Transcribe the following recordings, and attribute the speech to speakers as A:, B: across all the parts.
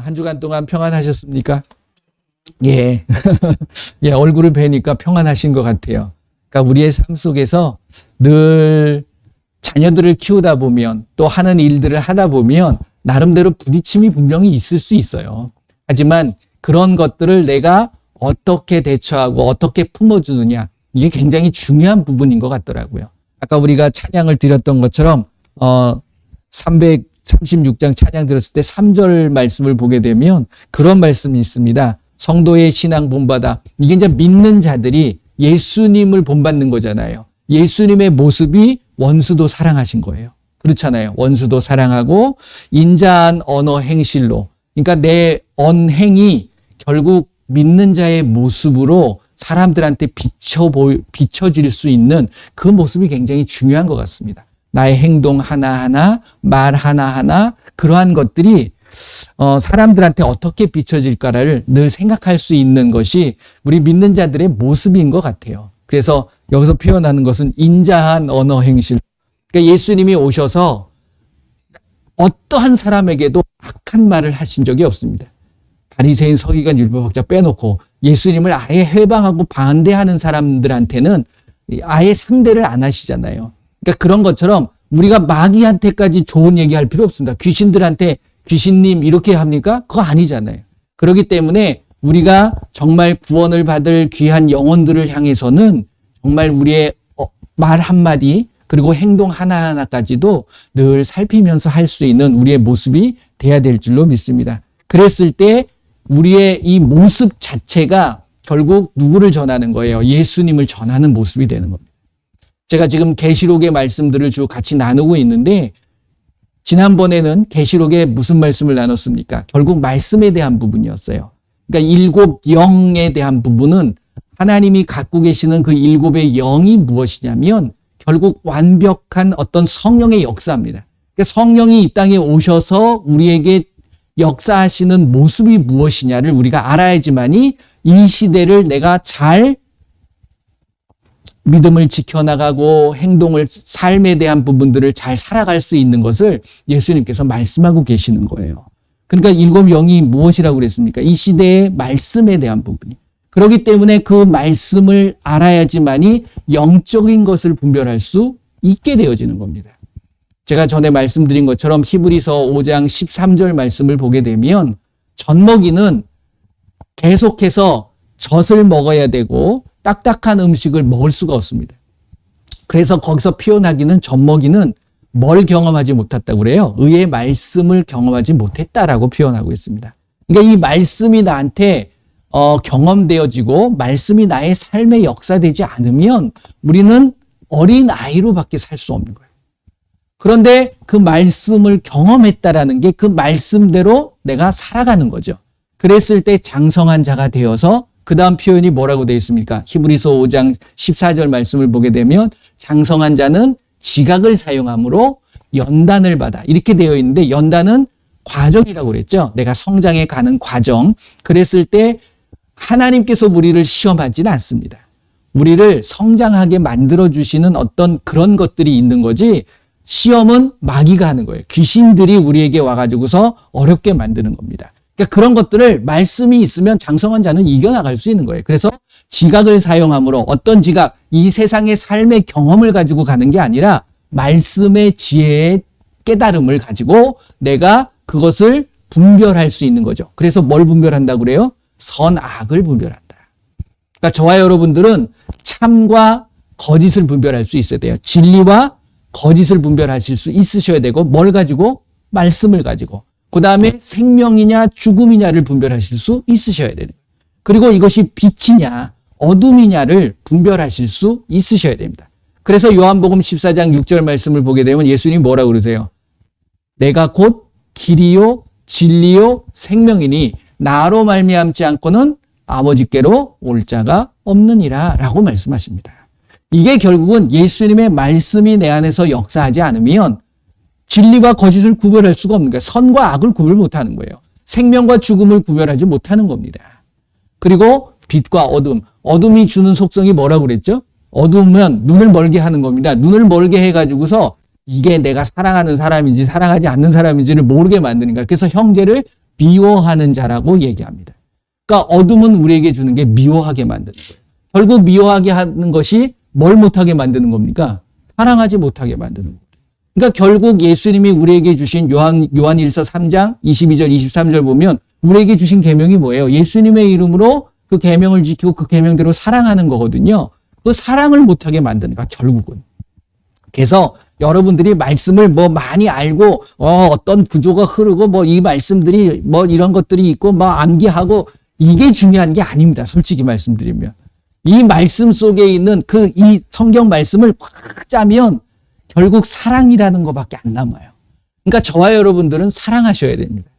A: 한 주간 동안 평안하셨습니까? 예. 예, 얼굴을 뵈니까 평안하신 것 같아요. 그러니까 우리의 삶 속에서 늘 자녀들을 키우다 보면 또 하는 일들을 하다 보면 나름대로 부딪힘이 분명히 있을 수 있어요. 하지만 그런 것들을 내가 어떻게 대처하고 어떻게 품어주느냐, 이게 굉장히 중요한 부분인 것 같더라고요. 아까 우리가 찬양을 드렸던 것처럼 336장 찬양 들었을 때 3절 말씀을 보게 되면 그런 말씀이 있습니다. 성도의 신앙 본받아. 이게 이제 믿는 자들이 예수님을 본받는 거잖아요. 예수님의 모습이 원수도 사랑하신 거예요. 그렇잖아요. 원수도 사랑하고 인자한 언어 행실로. 그러니까 내 언행이 결국 믿는 자의 모습으로 사람들한테 비춰질 수 있는 그 모습이 굉장히 중요한 것 같습니다. 나의 행동 하나하나, 말 하나하나, 그러한 것들이 사람들한테 어떻게 비춰질까를 늘 생각할 수 있는 것이 우리 믿는 자들의 모습인 것 같아요. 그래서 여기서 표현하는 것은 인자한 언어 행실. 그러니까 예수님이 오셔서 어떠한 사람에게도 악한 말을 하신 적이 없습니다. 바리새인, 서기관, 율법학자 빼놓고 예수님을 아예 해방하고 반대하는 사람들한테는 아예 상대를 안 하시잖아요. 그러니까 그런 것처럼 우리가 마귀한테까지 좋은 얘기할 필요 없습니다. 귀신들한테 귀신님 이렇게 합니까? 그거 아니잖아요. 그렇기 때문에 우리가 정말 구원을 받을 귀한 영혼들을 향해서는 정말 우리의 말 한마디 그리고 행동 하나하나까지도 늘 살피면서 할 수 있는 우리의 모습이 돼야 될 줄로 믿습니다. 그랬을 때 우리의 이 모습 자체가 결국 누구를 전하는 거예요? 예수님을 전하는 모습이 되는 겁니다. 제가 지금 계시록의 말씀들을 쭉 같이 나누고 있는데 지난번에는 계시록에 무슨 말씀을 나눴습니까? 결국 말씀에 대한 부분이었어요. 그러니까 일곱 영에 대한 부분은 하나님이 갖고 계시는 그 일곱의 영이 무엇이냐면 결국 완벽한 어떤 성령의 역사입니다. 그러니까 성령이 이 땅에 오셔서 우리에게 역사하시는 모습이 무엇이냐를 우리가 알아야지만이 이 시대를 내가 잘 믿음을 지켜나가고 행동을, 삶에 대한 부분들을 잘 살아갈 수 있는 것을 예수님께서 말씀하고 계시는 거예요. 그러니까 일곱 영이 무엇이라고 그랬습니까? 이 시대의 말씀에 대한 부분이. 그렇기 때문에 그 말씀을 알아야지만이 영적인 것을 분별할 수 있게 되어지는 겁니다. 제가 전에 말씀드린 것처럼 히브리서 5장 13절 말씀을 보게 되면 젖먹이는 계속해서 젖을 먹어야 되고 딱딱한 음식을 먹을 수가 없습니다. 그래서 거기서 표현하기는 젖먹이는 뭘 경험하지 못했다고 그래요? 의의 말씀을 경험하지 못했다라고 표현하고 있습니다. 그러니까 이 말씀이 나한테 경험되어지고 말씀이 나의 삶에 역사되지 않으면 우리는 어린 아이로밖에 살 수 없는 거예요. 그런데 그 말씀을 경험했다라는 게 그 말씀대로 내가 살아가는 거죠. 그랬을 때 장성한 자가 되어서 그 다음 표현이 뭐라고 되어 있습니까? 히브리서 5장 14절 말씀을 보게 되면 장성한 자는 지각을 사용함으로 연단을 받아. 이렇게 되어 있는데 연단은 과정이라고 그랬죠. 내가 성장해 가는 과정. 그랬을 때 하나님께서 우리를 시험하지는 않습니다. 우리를 성장하게 만들어주시는 어떤 그런 것들이 있는 거지 시험은 마귀가 하는 거예요. 귀신들이 우리에게 와가지고서 어렵게 만드는 겁니다. 그러니까 그런 것들을 말씀이 있으면 장성한 자는 이겨나갈 수 있는 거예요. 그래서 지각을 사용함으로 어떤 지각, 이 세상의 삶의 경험을 가지고 가는 게 아니라 말씀의 지혜의 깨달음을 가지고 내가 그것을 분별할 수 있는 거죠. 그래서 뭘 분별한다고 그래요? 선악을 분별한다. 그러니까 저와 여러분들은 참과 거짓을 분별할 수 있어야 돼요. 진리와 거짓을 분별하실 수 있으셔야 되고 뭘 가지고? 말씀을 가지고. 그 다음에 생명이냐 죽음이냐를 분별하실 수 있으셔야 되는 거예요. 그리고 이것이 빛이냐 어둠이냐를 분별하실 수 있으셔야 됩니다. 그래서 요한복음 14장 6절 말씀을 보게 되면 예수님이 뭐라고 그러세요? 내가 곧 길이요 진리요 생명이니 나로 말미암지 않고는 아버지께로 올 자가 없느니라 라고 말씀하십니다. 이게 결국은 예수님의 말씀이 내 안에서 역사하지 않으면 진리와 거짓을 구별할 수가 없는 거예요. 선과 악을 구별 못하는 거예요. 생명과 죽음을 구별하지 못하는 겁니다. 그리고 빛과 어둠, 어둠이 주는 속성이 뭐라고 그랬죠? 어두우면 눈을 멀게 하는 겁니다. 눈을 멀게 해가지고서 이게 내가 사랑하는 사람인지 사랑하지 않는 사람인지를 모르게 만드는 거예요. 그래서 형제를 미워하는 자라고 얘기합니다. 그러니까 어둠은 우리에게 주는 게 미워하게 만드는 거예요. 결국 미워하게 하는 것이 뭘 못하게 만드는 겁니까? 사랑하지 못하게 만드는 거예요. 그러니까 결국 예수님이 우리에게 주신 요한일서 3장 22절 23절 보면 우리에게 주신 계명이 뭐예요? 예수님의 이름으로 그 계명을 지키고 그 계명대로 사랑하는 거거든요. 그 사랑을 못하게 만드는 거야, 결국은. 그래서 여러분들이 말씀을 뭐 많이 알고 어떤 구조가 흐르고 뭐 이 말씀들이 뭐 이런 것들이 있고 뭐 암기하고 이게 중요한 게 아닙니다. 솔직히 말씀드리면. 이 말씀 속에 있는 이 성경 말씀을 꽉 짜면 결국 사랑이라는 것밖에 안 남아요. 그러니까 저와 여러분들은 사랑하셔야 됩니다.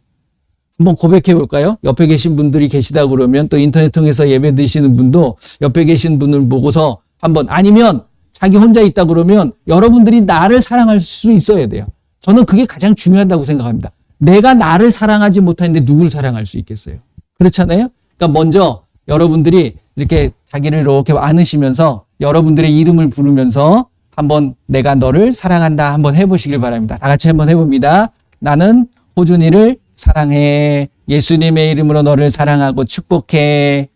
A: 한번 고백해 볼까요? 옆에 계신 분들이 계시다 그러면 또 인터넷 통해서 예배 드시는 분도 옆에 계신 분을 보고서 한번 아니면 자기 혼자 있다 그러면 여러분들이 나를 사랑할 수 있어야 돼요. 저는 그게 가장 중요하다고 생각합니다. 내가 나를 사랑하지 못하는데 누굴 사랑할 수 있겠어요? 그렇잖아요? 그러니까 먼저 여러분들이 이렇게 자기를 이렇게 안으시면서 여러분들의 이름을 부르면서 한번 내가 너를 사랑한다 한번 해보시길 바랍니다. 다 같이 한번 해봅니다. 나는 호준이를 사랑해. 예수님의 이름으로 너를 사랑하고 축복해.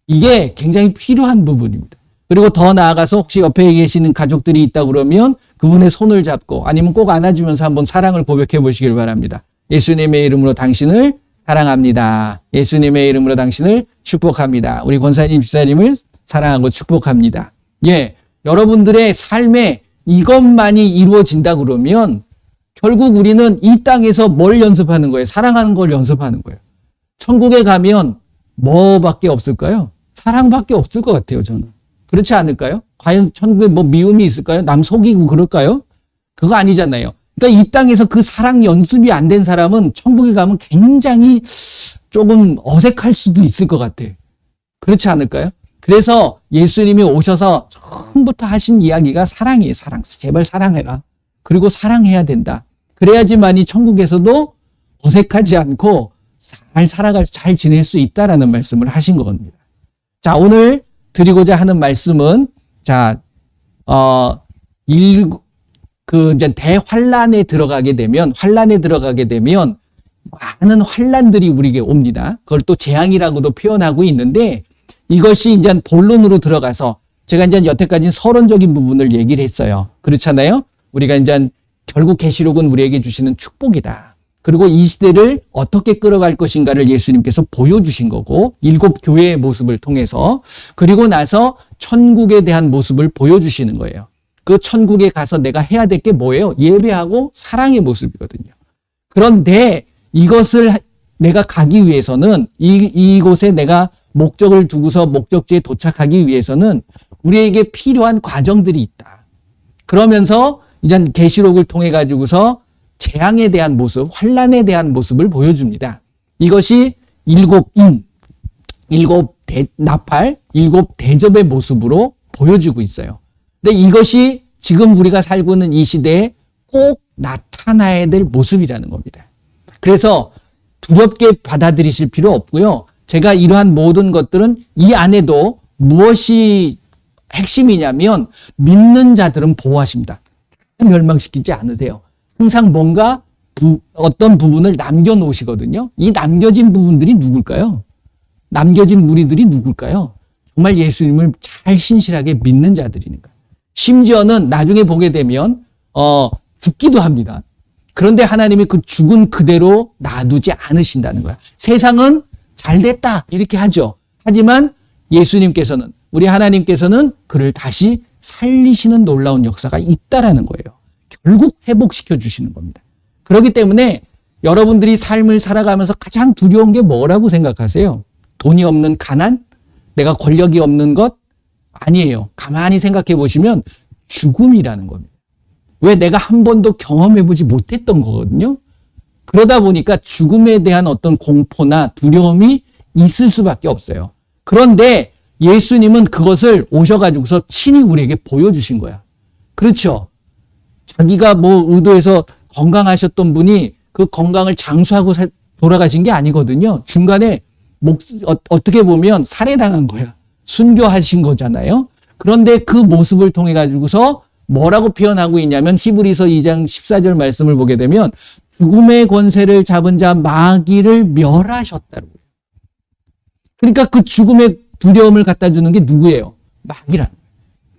A: 이게 굉장히 필요한 부분입니다. 그리고 더 나아가서 혹시 옆에 계시는 가족들이 있다 그러면 그분의 손을 잡고 아니면 꼭 안아주면서 한번 사랑을 고백해 보시길 바랍니다. 예수님의 이름으로 당신을 사랑합니다. 예수님의 이름으로 당신을 축복합니다. 우리 권사님, 집사님을 사랑하고 축복합니다. 예, 여러분들의 삶에 이것만이 이루어진다 그러면 결국 우리는 이 땅에서 뭘 연습하는 거예요? 사랑하는 걸 연습하는 거예요. 천국에 가면 뭐밖에 없을까요? 사랑밖에 없을 것 같아요, 저는. 그렇지 않을까요? 과연 천국에 뭐 미움이 있을까요? 남 속이고 그럴까요? 그거 아니잖아요. 그러니까 이 땅에서 그 사랑 연습이 안 된 사람은 천국에 가면 굉장히 조금 어색할 수도 있을 것 같아요. 그렇지 않을까요? 그래서 예수님이 오셔서 처음부터 하신 이야기가 사랑이에요. 사랑. 제발 사랑해라. 그리고 사랑해야 된다. 그래야지만이 천국에서도 어색하지 않고 잘 지낼 수 있다라는 말씀을 하신 겁니다. 자, 오늘 드리고자 하는 말씀은 이제 대환란에 들어가게 되면 많은 환란들이 우리에게 옵니다. 그걸 또 재앙이라고도 표현하고 있는데 이것이 이제 본론으로 들어가서 제가 이제 여태까지 서론적인 부분을 얘기를 했어요. 그렇잖아요? 우리가 이제 결국 계시록은 우리에게 주시는 축복이다. 그리고 이 시대를 어떻게 끌어갈 것인가를 예수님께서 보여주신 거고 7 교회의 모습을 통해서 그리고 나서 천국에 대한 모습을 보여주시는 거예요. 그 천국에 가서 내가 해야 될 게 뭐예요? 예배하고 사랑의 모습이거든요. 그런데 이것을 내가 가기 위해서는 이곳에 내가 목적을 두고서 목적지에 도착하기 위해서는 우리에게 필요한 과정들이 있다. 그러면서 이제 계시록을 통해 가지고서 재앙에 대한 모습, 환란에 대한 모습을 보여줍니다. 이것이 7인, 7나팔, 7대접의 모습으로 보여지고 있어요. 근데 이것이 지금 우리가 살고 있는 이 시대에 꼭 나타나야 될 모습이라는 겁니다. 그래서 두렵게 받아들이실 필요 없고요. 제가 이러한 모든 것들은 이 안에도 무엇이 핵심이냐면 믿는 자들은 보호하십니다. 멸망시키지 않으세요. 항상 뭔가 어떤 부분을 남겨놓으시거든요. 이 남겨진 부분들이 누굴까요? 남겨진 무리들이 누굴까요? 정말 예수님을 잘 신실하게 믿는 자들이니까. 심지어는 나중에 보게 되면 죽기도 합니다. 그런데 하나님이 그 죽은 그대로 놔두지 않으신다는 거야. 세상은 잘 됐다 이렇게 하죠. 하지만 예수님께서는 우리 하나님께서는 그를 다시 살리시는 놀라운 역사가 있다라는 거예요. 결국 회복시켜 주시는 겁니다. 그렇기 때문에 여러분들이 삶을 살아가면서 가장 두려운 게 뭐라고 생각하세요? 돈이 없는 가난? 내가 권력이 없는 것? 아니에요. 가만히 생각해 보시면 죽음이라는 겁니다. 왜 내가 한 번도 경험해 보지 못했던 거거든요. 그러다 보니까 죽음에 대한 어떤 공포나 두려움이 있을 수밖에 없어요. 그런데 예수님은 그것을 오셔가지고서 친히 우리에게 보여주신 거야. 그렇죠. 자기가 뭐 의도해서 건강하셨던 분이 그 건강을 장수하고 돌아가신 게 아니거든요. 중간에 어떻게 보면 살해당한 거야. 순교하신 거잖아요. 그런데 그 모습을 통해 가지고서 뭐라고 표현하고 있냐면 히브리서 2장 14절 말씀을 보게 되면 죽음의 권세를 잡은 자 마귀를 멸하셨다고. 그러니까 그 죽음의 두려움을 갖다 주는 게 누구예요? 마귀란.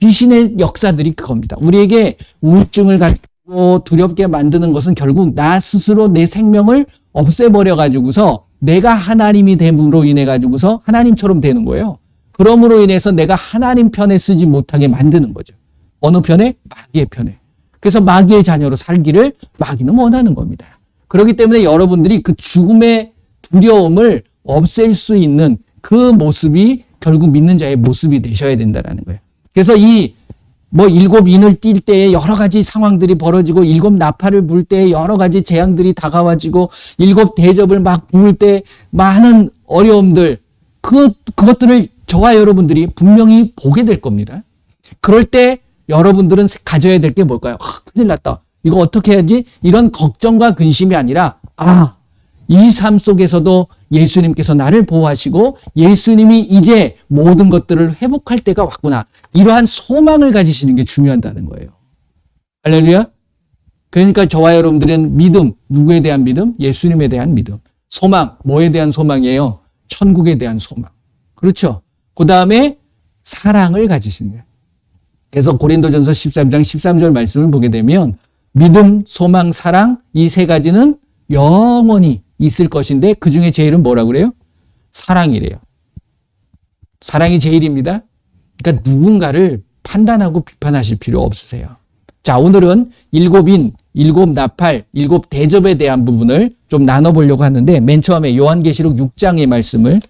A: 귀신의 역사들이 그겁니다. 우리에게 우울증을 갖고 두렵게 만드는 것은 결국 나 스스로 내 생명을 없애버려 가지고서 내가 하나님이 됨으로 인해 가지고서 하나님처럼 되는 거예요. 그러므로 인해서 내가 하나님 편에 쓰지 못하게 만드는 거죠. 어느 편에? 마귀의 편에. 그래서 마귀의 자녀로 살기를 마귀는 원하는 겁니다. 그렇기 때문에 여러분들이 그 죽음의 두려움을 없앨 수 있는 그 모습이 결국 믿는 자의 모습이 되셔야 된다는 거예요. 그래서 일곱 인을 띌 때에 여러 가지 상황들이 벌어지고 일곱 나팔을 불 때에 여러 가지 재앙들이 다가와지고 일곱 대접을 막 부을 때 많은 어려움들 그것들을 저와 여러분들이 분명히 보게 될 겁니다. 그럴 때 여러분들은 가져야 될 게 뭘까요? 큰일 났다. 이거 어떻게 해야지? 이런 걱정과 근심이 아니라 이 삶 속에서도 예수님께서 나를 보호하시고 예수님이 이제 모든 것들을 회복할 때가 왔구나. 이러한 소망을 가지시는 게 중요하다는 거예요. 할렐루야. 그러니까 저와 여러분들은 믿음, 누구에 대한 믿음? 예수님에 대한 믿음. 소망, 뭐에 대한 소망이에요? 천국에 대한 소망. 그렇죠. 그 다음에 사랑을 가지시는 거예요. 그래서 고린도전서 13장 13절 말씀을 보게 되면 믿음, 소망, 사랑 이 세 가지는 영원히 있을 것인데 그 중에 제일은 뭐라고 그래요? 사랑이래요. 사랑이 제일입니다. 그러니까 누군가를 판단하고 비판하실 필요 없으세요. 자, 오늘은 일곱 인, 일곱 나팔, 일곱 대접에 대한 부분을 좀 나눠보려고 하는데 맨 처음에 요한계시록 6장의 말씀을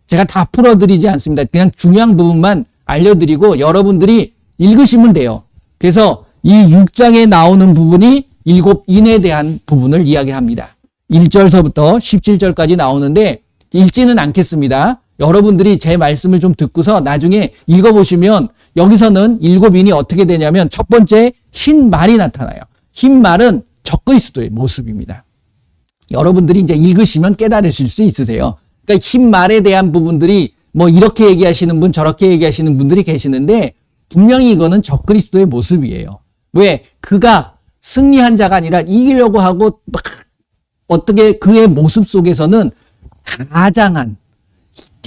A: 제가 다 풀어드리지 않습니다. 그냥 중요한 부분만 알려드리고 여러분들이 읽으시면 돼요. 그래서 이 6장에 나오는 부분이 일곱 인에 대한 부분을 이야기합니다. 1절서부터 17절까지 나오는데 읽지는 않겠습니다. 여러분들이 제 말씀을 좀 듣고서 나중에 읽어보시면 여기서는 일곱 인이 어떻게 되냐면 첫 번째 흰 말이 나타나요. 흰 말은 적그리스도의 모습입니다. 여러분들이 이제 읽으시면 깨달으실 수 있으세요. 그러니까 흰 말에 대한 부분들이 뭐 이렇게 얘기하시는 분 저렇게 얘기하시는 분들이 계시는데 분명히 이거는 적그리스도의 모습이에요. 왜? 그가 승리한 자가 아니라 이기려고 하고 막 어떻게 그의 모습 속에서는 가장한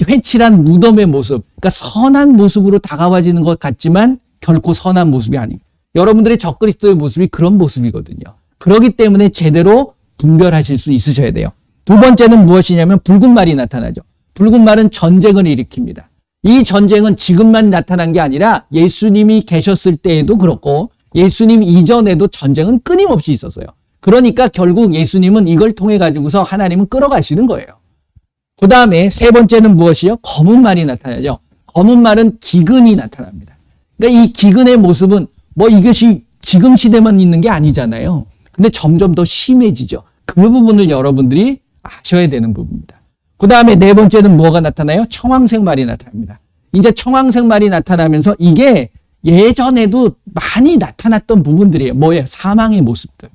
A: 회칠한 무덤의 모습, 그러니까 선한 모습으로 다가와지는 것 같지만 결코 선한 모습이 아닙니다. 여러분들의 적그리스도의 모습이 그런 모습이거든요. 그렇기 때문에 제대로 분별하실 수 있으셔야 돼요. 두 번째는 무엇이냐면 붉은 말이 나타나죠. 붉은 말은 전쟁을 일으킵니다. 이 전쟁은 지금만 나타난 게 아니라 예수님이 계셨을 때에도 그렇고 예수님 이전에도 전쟁은 끊임없이 있었어요. 그러니까 결국 예수님은 이걸 통해 가지고서 하나님은 끌어가시는 거예요. 그 다음에 세 번째는 무엇이요? 검은 말이 나타나죠. 검은 말은 기근이 나타납니다. 그러니까 이 기근의 모습은 뭐 이것이 지금 시대만 있는 게 아니잖아요. 근데 점점 더 심해지죠. 그 부분을 여러분들이 아셔야 되는 부분입니다. 그 다음에 네 번째는 뭐가 나타나요? 청황색 말이 나타납니다. 이제 청황색 말이 나타나면서 이게 예전에도 많이 나타났던 부분들이에요. 뭐예요? 사망의 모습들.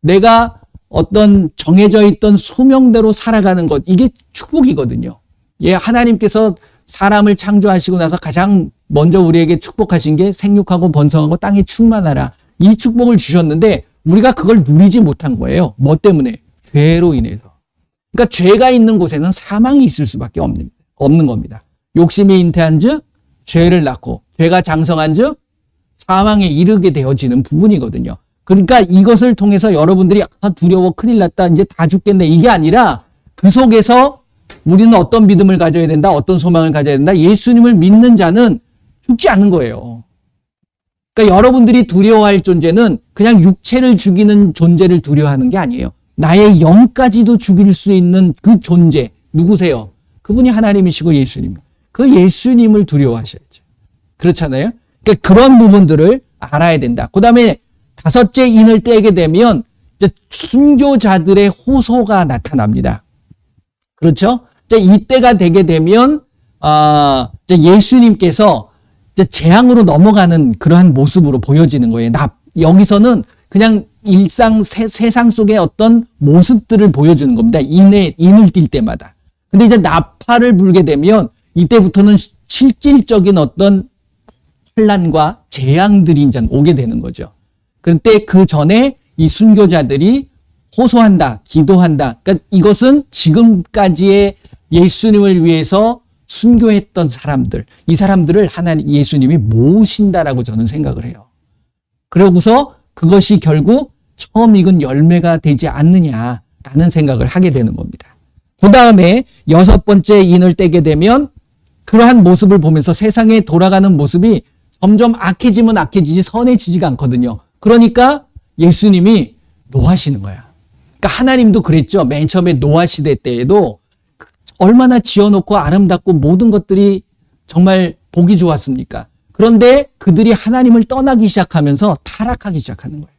A: 내가 어떤 정해져 있던 수명대로 살아가는 것, 이게 축복이거든요. 예, 하나님께서 사람을 창조하시고 나서 가장 먼저 우리에게 축복하신 게 생육하고 번성하고 땅에 충만하라. 이 축복을 주셨는데 우리가 그걸 누리지 못한 거예요. 뭐 때문에? 죄로 인해서. 그러니까 죄가 있는 곳에는 사망이 있을 수밖에 없는 겁니다. 욕심이 잉태한 즉 죄를 낳고 죄가 장성한 즉 사망에 이르게 되어지는 부분이거든요. 그러니까 이것을 통해서 여러분들이 두려워 큰일 났다 이제 다 죽겠네 이게 아니라 그 속에서 우리는 어떤 믿음을 가져야 된다 어떤 소망을 가져야 된다 예수님을 믿는 자는 죽지 않는 거예요. 그러니까 여러분들이 두려워할 존재는 그냥 육체를 죽이는 존재를 두려워하는 게 아니에요. 나의 영까지도 죽일 수 있는 그 존재 누구세요? 그분이 하나님이시고 예수님. 그 예수님을 두려워하셔야죠. 그렇잖아요. 그러니까 그런 부분들을 알아야 된다. 그 다음에 다섯째 인을 떼게 되면 이제 순교자들의 호소가 나타납니다. 그렇죠? 이때가 되게 되면 예수님께서 이제 재앙으로 넘어가는 그러한 모습으로 보여지는 거예요. 여기서는 그냥 일상 세상 속의 어떤 모습들을 보여주는 겁니다. 인을 띌 때마다. 근데 이제 나팔을 불게 되면 이때부터는 실질적인 어떤 환난과 재앙들이 이제 오게 되는 거죠. 그때 그 전에 이 순교자들이 호소한다, 기도한다. 그러니까 이것은 지금까지의 예수님을 위해서 순교했던 사람들, 이 사람들을 하나님 예수님이 모으신다라고 저는 생각을 해요. 그러고서 그것이 결국 처음 익은 열매가 되지 않느냐라는 생각을 하게 되는 겁니다. 그 다음에 6번째 인을 떼게 되면 그러한 모습을 보면서 세상에 돌아가는 모습이 점점 악해지면 악해지지 선해지지가 않거든요. 그러니까 예수님이 노하시는 거야. 그러니까 하나님도 그랬죠. 맨 처음에 노아 시대 때에도 얼마나 지어놓고 아름답고 모든 것들이 정말 보기 좋았습니까? 그런데 그들이 하나님을 떠나기 시작하면서 타락하기 시작하는 거예요.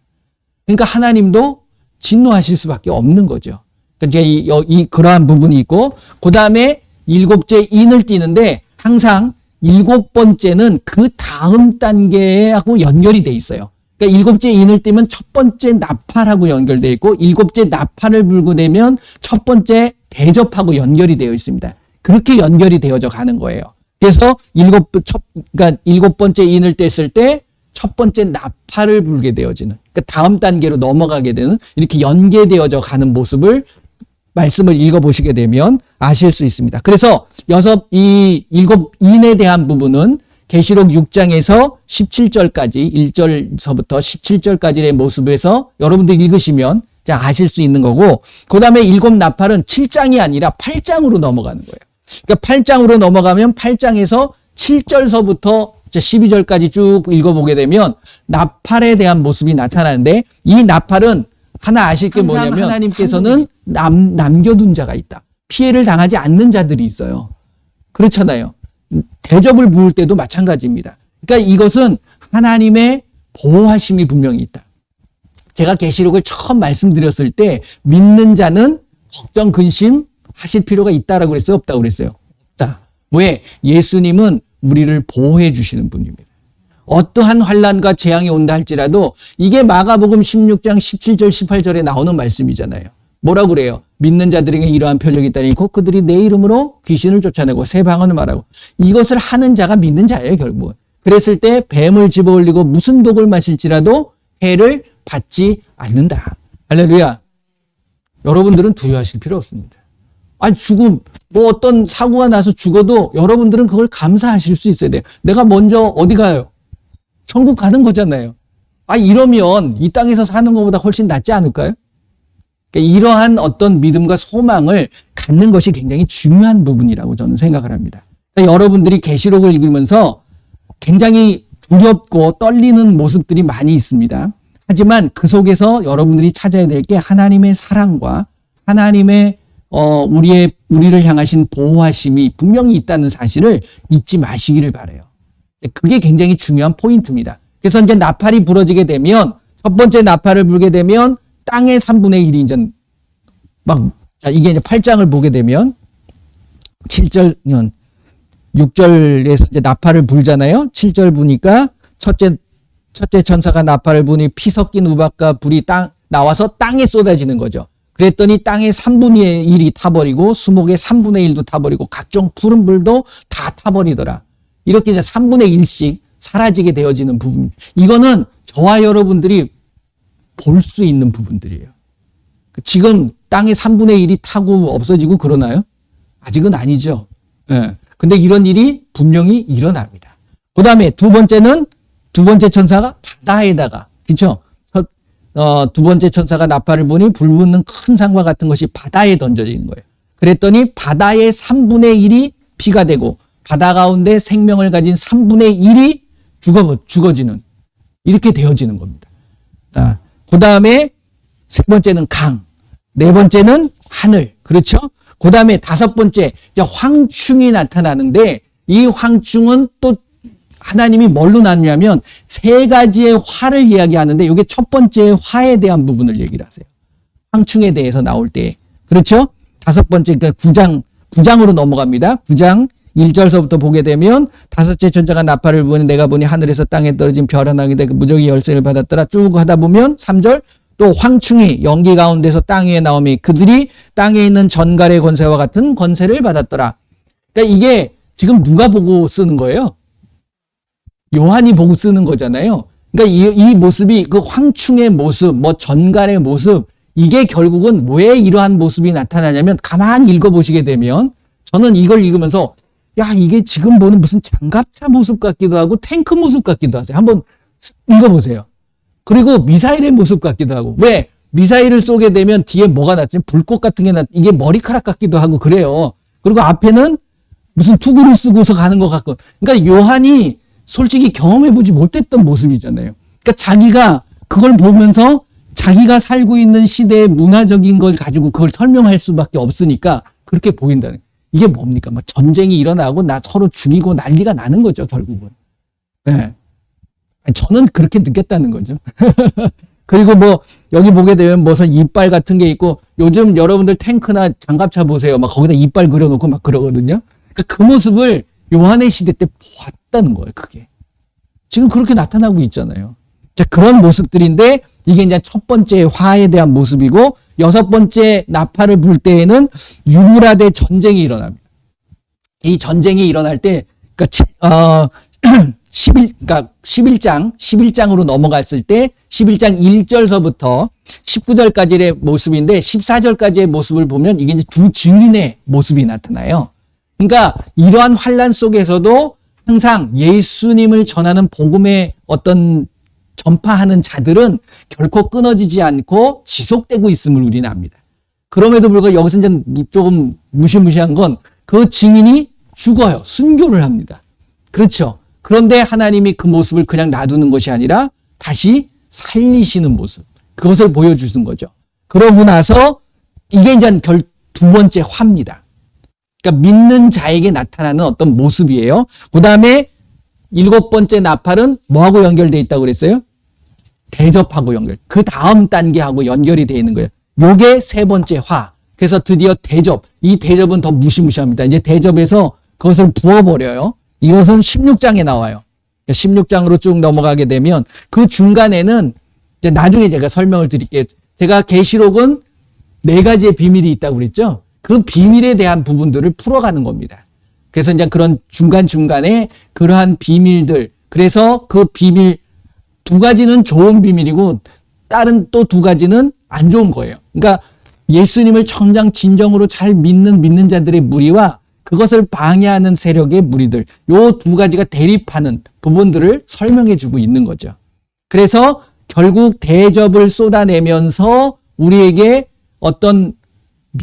A: 그러니까 하나님도 진노하실 수밖에 없는 거죠. 그러니까 이제 그러한 부분이 있고, 그 다음에 7째 인을 띠는데 항상 7번째는 그 다음 단계하고 연결이 돼 있어요. 그러니까 7째 인을 띠면 첫 번째 나팔하고 연결되어 있고 7째 나팔을 불고 되면 첫 번째 대접하고 연결이 되어 있습니다. 그렇게 연결이 되어져 가는 거예요. 그래서 7번째 인을 뗐을 때 첫 번째 나팔을 불게 되어지는, 그러니까 다음 단계로 넘어가게 되는, 이렇게 연계되어져 가는 모습을 말씀을 읽어보시게 되면 아실 수 있습니다. 그래서 7인에 대한 부분은 계시록 6장에서 17절까지 1절서부터 17절까지의 모습에서 여러분들 읽으시면 아실 수 있는 거고, 그 다음에 7나팔은 7장이 아니라 8장으로 넘어가는 거예요. 그러니까 8장으로 넘어가면 8장에서 7절서부터 12절까지 쭉 읽어보게 되면 나팔에 대한 모습이 나타나는데, 이 나팔은 하나 아실 게 뭐냐면 하나님께서는 남겨둔 자가 있다. 피해를 당하지 않는 자들이 있어요. 그렇잖아요. 대접을 부을 때도 마찬가지입니다. 그러니까 이것은 하나님의 보호하심이 분명히 있다. 제가 계시록을 처음 말씀드렸을 때 믿는 자는 걱정, 근심 하실 필요가 있다라고 그랬어요? 없다고 그랬어요? 없다. 왜? 예수님은 우리를 보호해 주시는 분입니다. 어떠한 환난과 재앙이 온다 할지라도 이게 마가복음 16장 17절 18절에 나오는 말씀이잖아요. 뭐라고 그래요? 믿는 자들에게 이러한 표적이 있다니 곧 그들이 내 이름으로 귀신을 쫓아내고 새 방언을 말하고, 이것을 하는 자가 믿는 자예요, 결국은. 그랬을 때 뱀을 집어올리고 무슨 독을 마실지라도 해를 받지 않는다. 할렐루야. 여러분들은 두려워하실 필요 없습니다. 아니, 죽음, 뭐 어떤 사고가 나서 죽어도 여러분들은 그걸 감사하실 수 있어야 돼요. 내가 먼저 어디 가요? 천국 가는 거잖아요. 아, 이러면 이 땅에서 사는 것보다 훨씬 낫지 않을까요? 그러니까 이러한 어떤 믿음과 소망을 갖는 것이 굉장히 중요한 부분이라고 저는 생각을 합니다. 그러니까 여러분들이 계시록을 읽으면서 굉장히 두렵고 떨리는 모습들이 많이 있습니다. 하지만 그 속에서 여러분들이 찾아야 될 게 하나님의 사랑과 하나님의 우리를 향하신 보호하심이 분명히 있다는 사실을 잊지 마시기를 바라요. 그게 굉장히 중요한 포인트입니다. 그래서 이제 나팔이 부러지게 되면, 첫 번째 나팔을 불게 되면 땅의 3분의 1이 이제 이게 이제 8장을 보게 되면 7절, 6절에서 이제 나팔을 불잖아요. 7절 부니까 첫째 천사가 나팔을 부니 피 섞인 우박과 불이 나와서 땅에 쏟아지는 거죠. 그랬더니 땅의 3분의 1이 타버리고 수목의 3분의 1도 타버리고 각종 푸른 불도 다 타버리더라. 이렇게 이제 3분의 1씩 사라지게 되어지는 부분. 이거는 저와 여러분들이 볼 수 있는 부분들이에요. 지금 땅의 3분의 1이 타고 없어지고 그러나요? 아직은 아니죠. 예. 근데 이런 일이 분명히 일어납니다. 그 다음에 두 번째 천사가 바다에다가, 그렇죠? 두 번째 천사가 나팔을 부니 불 붙는 큰 산과 같은 것이 바다에 던져지는 거예요. 그랬더니 바다의 3분의 1이 피가 되고 바다 가운데 생명을 가진 3분의 1이 죽어지는, 이렇게 되어지는 겁니다. 그 다음에 세 번째는 강, 네 번째는 하늘, 그렇죠? 그 다음에 다섯 번째 이제 황충이 나타나는데, 이 황충은 또 하나님이 뭘로 나누냐면 세 가지의 화를 이야기하는데, 이게 첫 번째 화에 대한 부분을 얘기를 하세요. 황충에 대해서 나올 때, 그렇죠? 다섯 번째, 그러니까 9장으로 넘어갑니다. 9장 1절서부터 보게 되면 다섯째 천사가 나팔을 부니 내가 보니 하늘에서 땅에 떨어진 별 하나가 그 무적의 열쇠를 받았더라. 쭉 하다 보면 3절 또 황충이 연기 가운데서 땅 위에 나오며 그들이 땅에 있는 전갈의 권세와 같은 권세를 받았더라. 그러니까 이게 지금 누가 보고 쓰는 거예요? 요한이 보고 쓰는 거잖아요. 그러니까 이 모습이 그 황충의 모습, 뭐 전갈의 모습, 이게 결국은 왜 이러한 모습이 나타나냐면 가만히 읽어보시게 되면 저는 이걸 읽으면서 야, 이게 지금 보는 무슨 장갑차 모습 같기도 하고 탱크 모습 같기도 하세요. 한번 읽어보세요. 그리고 미사일의 모습 같기도 하고. 왜? 미사일을 쏘게 되면 뒤에 뭐가 났지? 불꽃 같은 게 이게 머리카락 같기도 하고 그래요. 그리고 앞에는 무슨 투구를 쓰고서 가는 것 같고. 그러니까 요한이 솔직히 경험해보지 못했던 모습이잖아요. 그러니까 자기가 그걸 보면서 자기가 살고 있는 시대의 문화적인 걸 가지고 그걸 설명할 수밖에 없으니까 그렇게 보인다는 거예요. 이게 뭡니까? 막 전쟁이 일어나고 나 서로 죽이고 난리가 나는 거죠, 결국은. 네. 저는 그렇게 느꼈다는 거죠. 그리고 뭐 여기 보게 되면 무슨 이빨 같은 게 있고 요즘 여러분들 탱크나 장갑차 보세요. 막 거기다 이빨 그려놓고 막 그러거든요. 그러니까 그 모습을 요한의 시대 때 보았다는 거예요, 그게. 지금 그렇게 나타나고 있잖아요. 자, 그런 모습들인데 이게 이제 첫 번째 화에 대한 모습이고 여섯 번째 나팔을 불 때에는 유브라데 전쟁이 일어납니다. 이 전쟁이 일어날 때, 그러니까 11장으로 넘어갔을 때 11장 1절서부터 19절까지의 모습인데 14절까지의 모습을 보면 이게 이제 두 증인의 모습이 나타나요. 그러니까 이러한 환란 속에서도 항상 예수님을 전하는 복음의 어떤 전파하는 자들은 결코 끊어지지 않고 지속되고 있음을 우리는 압니다. 그럼에도 불구하고 여기서 이제 조금 무시무시한 건 그 증인이 죽어요. 순교를 합니다. 그렇죠. 그런데 하나님이 그 모습을 그냥 놔두는 것이 아니라 다시 살리시는 모습. 그것을 보여주는 거죠. 그러고 나서 이게 이제 두 번째 화입니다. 그러니까 믿는 자에게 나타나는 어떤 모습이에요. 그 다음에 일곱 번째 나팔은 뭐하고 연결되어 있다고 그랬어요? 대접하고 연결. 그 다음 단계하고 연결이 되어 있는 거예요. 요게 세 번째 화. 그래서 드디어 대접. 이 대접은 더 무시무시합니다. 이제 대접에서 그것을 부어버려요. 이것은 16장에 나와요. 16장으로 쭉 넘어가게 되면 그 중간에는 이제 나중에 제가 설명을 드릴게요. 제가 계시록은 4가지의 비밀이 있다고 그랬죠. 그 비밀에 대한 부분들을 풀어가는 겁니다. 그래서 이제 그런 중간중간에 그러한 비밀들, 그래서 그 비밀 2가지는 좋은 비밀이고 다른 또 2가지는 안 좋은 거예요. 그러니까 예수님을 정작 진정으로 잘 믿는 자들의 무리와 그것을 방해하는 세력의 무리들, 요 2가지가 대립하는 부분들을 설명해 주고 있는 거죠. 그래서 결국 대접을 쏟아내면서 우리에게 어떤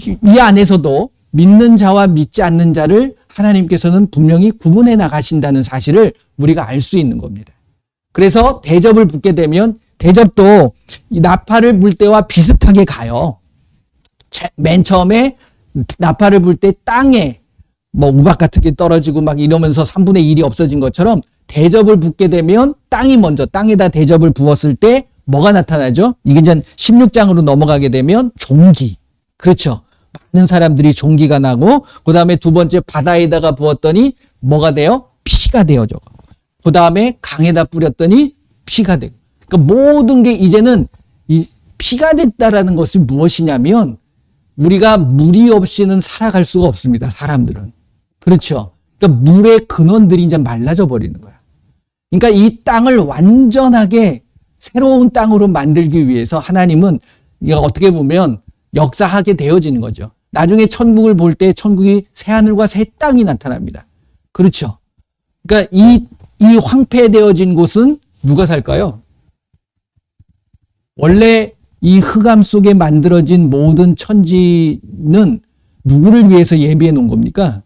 A: 이 안에서도 믿는 자와 믿지 않는 자를 하나님께서는 분명히 구분해 나가신다는 사실을 우리가 알 수 있는 겁니다. 그래서 대접을 붙게 되면 대접도 이 나팔을 불 때와 비슷하게 가요. 맨 처음에 나팔을 불 때 땅에 뭐 우박 같은 게 떨어지고 막 이러면서 3분의 1이 없어진 것처럼 대접을 붓게 되면 땅이 먼저 땅에다 대접을 부었을 때 뭐가 나타나죠? 이게 이제 16장으로 넘어가게 되면 종기. 그렇죠. 많은 사람들이 종기가 나고 그 다음에 두 번째 바다에다가 부었더니 뭐가 돼요? 피가 되어져. 그 다음에 강에다 뿌렸더니 피가 되고. 그러니까 모든 게 이제는 이 피가 됐다라는 것이 무엇이냐면 우리가 물이 없이는 살아갈 수가 없습니다. 사람들은. 그렇죠. 그러니까 물의 근원들이 이제 말라져 버리는 거야. 그러니까 이 땅을 완전하게 새로운 땅으로 만들기 위해서 하나님은 이거 어떻게 보면 역사하게 되어지는 거죠. 나중에 천국을 볼 때 천국이 새하늘과 새 땅이 나타납니다. 그렇죠. 그러니까 이 황폐되어진 곳은 누가 살까요? 원래 이 흑암 속에 만들어진 모든 천지는 누구를 위해서 예비해 놓은 겁니까?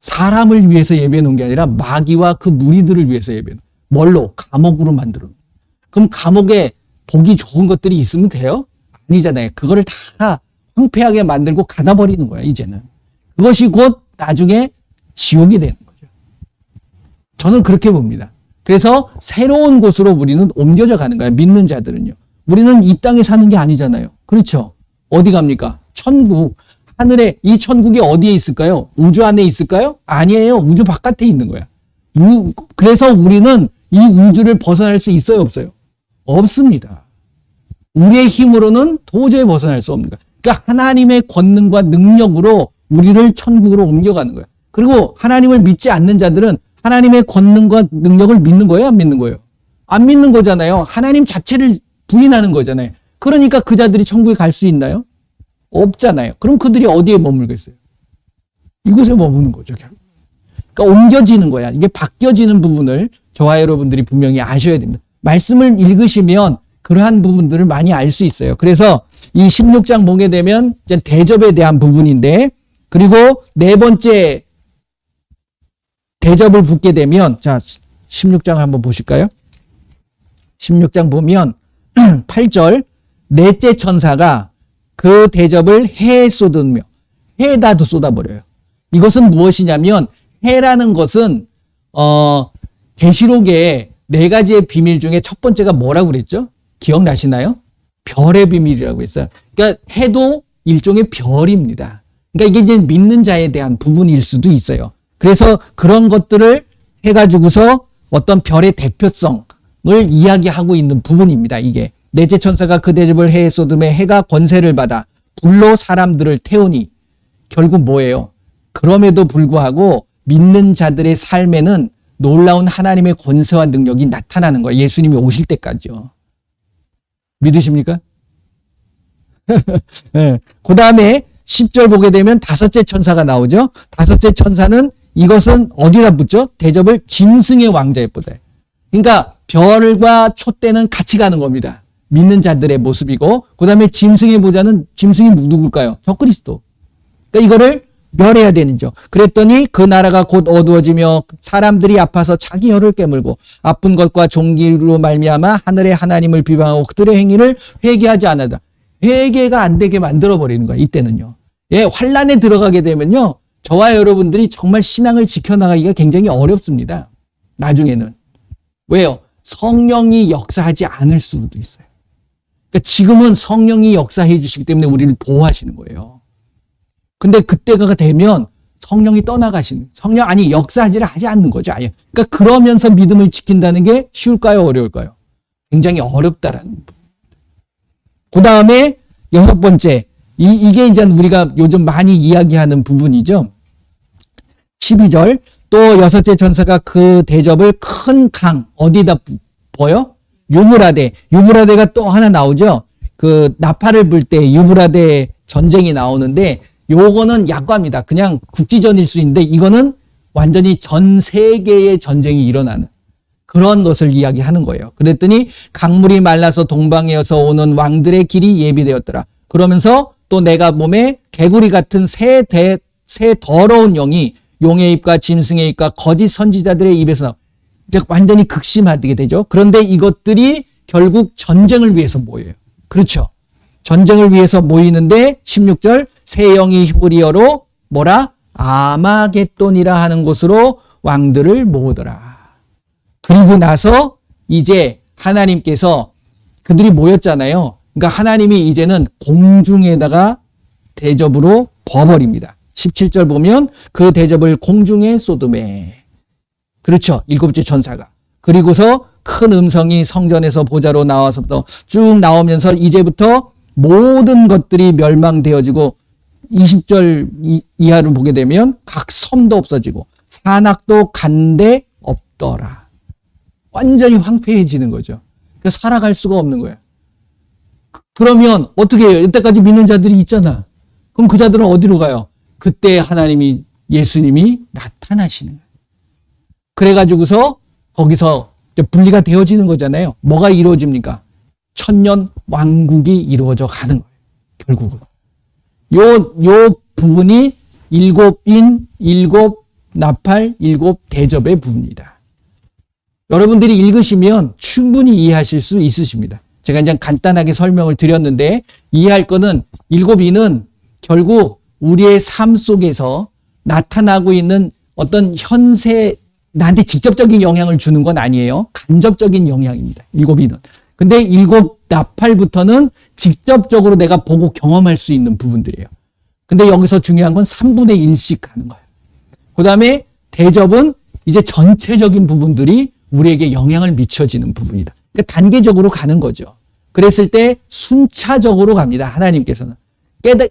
A: 사람을 위해서 예비해 놓은 게 아니라 마귀와 그 무리들을 위해서 예비해 놓은. 뭘로? 감옥으로 만들어. 그럼 감옥에 보기 좋은 것들이 있으면 돼요? 아니잖아요. 그거를 다 황폐하게 만들고 가다버리는 거야, 이제는. 그것이 곧 나중에 지옥이 되는 거죠. 저는 그렇게 봅니다. 그래서 새로운 곳으로 우리는 옮겨져 가는 거예요. 믿는 자들은요. 우리는 이 땅에 사는 게 아니잖아요. 그렇죠? 어디 갑니까? 천국. 하늘에, 이 천국이 어디에 있을까요? 우주 안에 있을까요? 아니에요. 우주 바깥에 있는 거야. 그래서 우리는 이 우주를 벗어날 수 있어요? 없어요? 없습니다. 우리의 힘으로는 도저히 벗어날 수 없는 거야. 그러니까 하나님의 권능과 능력으로 우리를 천국으로 옮겨가는 거야. 그리고 하나님을 믿지 않는 자들은 하나님의 권능과 능력을 믿는 거예요? 안 믿는 거예요? 안 믿는 거잖아요. 하나님 자체를 부인하는 거잖아요. 그러니까 그 자들이 천국에 갈 수 있나요? 없잖아요. 그럼 그들이 어디에 머물겠어요? 이곳에 머무는 거죠, 결국. 그러니까 옮겨지는 거야. 이게 바뀌어지는 부분을 저와 여러분들이 분명히 아셔야 됩니다. 말씀을 읽으시면 그러한 부분들을 많이 알 수 있어요. 그래서 이 16장 보게 되면 이제 대접에 대한 부분인데, 그리고 네 번째 대접을 붙게 되면, 자, 16장 한번 보실까요? 16장 보면 8절, 넷째 천사가 그 대접을 해에 쏟으며, 해에다도 쏟아버려요. 이것은 무엇이냐면, 해라는 것은 계시록에 네 가지의 비밀 중에 첫 번째가 뭐라고 그랬죠? 기억나시나요? 별의 비밀이라고 했어요. 그러니까 해도 일종의 별입니다. 그러니까 이게 이제 믿는 자에 대한 부분일 수도 있어요. 그래서 그런 것들을 해가지고서 어떤 별의 대표성을 이야기하고 있는 부분입니다. 이게 넷째 천사가 그 대접을 해에 쏟음에 해가 권세를 받아 불로 사람들을 태우니, 결국 뭐예요? 그럼에도 불구하고 믿는 자들의 삶에는 놀라운 하나님의 권세와 능력이 나타나는 거예요. 예수님이 오실 때까지요. 믿으십니까? 네. 그 다음에 10절 보게 되면 다섯째 천사가 나오죠. 다섯째 천사는 이것은 어디다 붙죠? 대접을 짐승의 왕자에 붙어요. 그러니까 별과 촛대는 같이 가는 겁니다. 믿는 자들의 모습이고, 그 다음에 짐승의 보좌는, 짐승이 누굴까요? 적그리스도. 그러니까 이거를 멸해야 되는죠. 그랬더니 그 나라가 곧 어두워지며 사람들이 아파서 자기 혀를 깨물고 아픈 것과 종기로 말미암아 하늘의 하나님을 비방하고 그들의 행위를 회개하지 않았다. 회개가 안 되게 만들어버리는 거야, 이때는요. 예, 환란에 들어가게 되면요, 저와 여러분들이 정말 신앙을 지켜나가기가 굉장히 어렵습니다. 나중에는. 왜요? 성령이 역사하지 않을 수도 있어요. 그러니까 지금은 성령이 역사해 주시기 때문에 우리를 보호하시는 거예요. 근데 그때가 되면 성령이 떠나가시는, 역사하지를 하지 않는 거죠, 아예. 그러니까 그러면서 믿음을 지킨다는 게 쉬울까요, 어려울까요? 굉장히 어렵다라는 부분. 그 다음에 여섯 번째, 이게 이제 우리가 요즘 많이 이야기하는 부분이죠. 12절, 또 여섯째 천사가 그 대접을 큰 강, 어디다 보여? 유브라데가 또 하나 나오죠. 그 나팔을 불 때 유브라데 전쟁이 나오는데, 요거는 약과입니다. 그냥 국지전일 수 있는데, 이거는 완전히 전 세계의 전쟁이 일어나는 그런 것을 이야기하는 거예요. 그랬더니 강물이 말라서 동방에서 오는 왕들의 길이 예비되었더라. 그러면서 또 내가 몸에 개구리 같은 새 더러운 영이 용의 입과 짐승의 입과 거짓 선지자들의 입에서 나와. 이제 완전히 극심하게 되죠. 그런데 이것들이 결국 전쟁을 위해서 모여요. 그렇죠. 전쟁을 위해서 모이는데 16절, 새 영이 히브리어로 뭐라? 아마겟돈이라 하는 곳으로 왕들을 모으더라. 그리고 나서 이제 하나님께서, 그들이 모였잖아요. 그러니까 하나님이 이제는 공중에다가 대접으로 버버립니다. 17절 보면 그 대접을 공중에 쏟음에. 그렇죠. 일곱째 천사가. 그리고서 큰 음성이 성전에서 보좌로 나와서 쭉 나오면서 이제부터 모든 것들이 멸망되어지고, 20절 이하를 보게 되면 각 섬도 없어지고 산악도 간데 없더라. 완전히 황폐해지는 거죠. 그러니까 살아갈 수가 없는 거예요. 그러면 어떻게 해요? 이때까지 믿는 자들이 있잖아. 그럼 그 자들은 어디로 가요? 그때 하나님이, 예수님이 나타나시는 거예요. 그래가지고서 거기서 분리가 되어지는 거잖아요. 뭐가 이루어집니까? 천년 왕국이 이루어져 가는 거예요. 결국은. 요 부분이 일곱 인, 일곱 나팔, 일곱 대접의 부분이다. 여러분들이 읽으시면 충분히 이해하실 수 있으십니다. 제가 이제 간단하게 설명을 드렸는데, 이해할 거는 일곱 인은 결국 우리의 삶 속에서 나타나고 있는 어떤 현세, 나한테 직접적인 영향을 주는 건 아니에요. 간접적인 영향입니다. 일곱 인은. 근데 일곱 나팔부터는 직접적으로 내가 보고 경험할 수 있는 부분들이에요. 근데 여기서 중요한 건 3분의 1씩 하는 거예요. 그 다음에 대접은 이제 전체적인 부분들이 우리에게 영향을 미쳐지는 부분이다. 그러니까 단계적으로 가는 거죠. 그랬을 때 순차적으로 갑니다. 하나님께서는.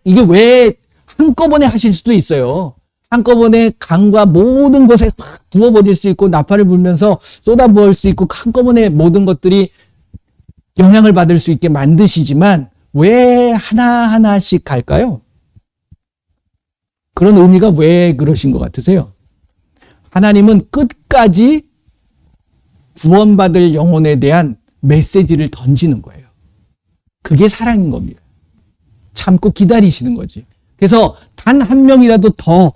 A: 이게 왜 한꺼번에 하실 수도 있어요. 한꺼번에 강과 모든 것에 확 부어버릴 수 있고 나팔을 불면서 쏟아부을 수 있고 한꺼번에 모든 것들이 영향을 받을 수 있게 만드시지만 왜 하나하나씩 갈까요? 그런 의미가 왜 그러신 것 같으세요? 하나님은 끝까지 구원받을 영혼에 대한 메시지를 던지는 거예요. 그게 사랑인 겁니다. 참고 기다리시는 거지. 그래서 단 한 명이라도 더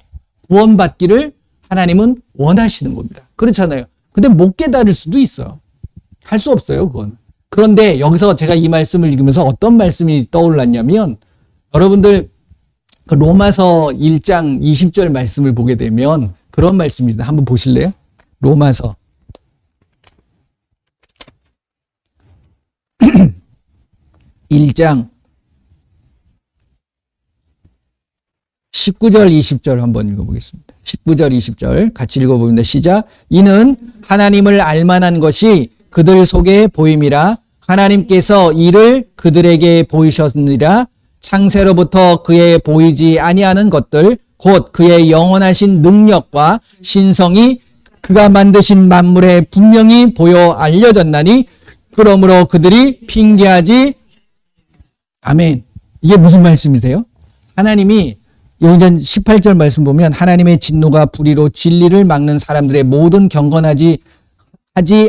A: 구원받기를 하나님은 원하시는 겁니다. 그렇잖아요. 근데 못 깨달을 수도 있어요. 할 수 없어요, 그건. 그런데 여기서 제가 이 말씀을 읽으면서 어떤 말씀이 떠올랐냐면, 여러분들 그 로마서 1장 20절 말씀을 보게 되면 그런 말씀입니다. 한번 보실래요? 로마서 1장 19절 20절 한번 읽어보겠습니다. 19절 20절 같이 읽어봅니다. 시작. 이는 하나님을 알만한 것이 그들 속에 보임이라 하나님께서 이를 그들에게 보이셨느니라. 창세로부터 그의 보이지 아니하는 것들 곧 그의 영원하신 능력과 신성이 그가 만드신 만물에 분명히 보여 알려졌나니 그러므로 그들이 핑계하지. 아멘. 이게 무슨 말씀이세요? 하나님이 요전 18절 말씀 보면 하나님의 진노가 불의로 진리를 막는 사람들의 모든 경건하지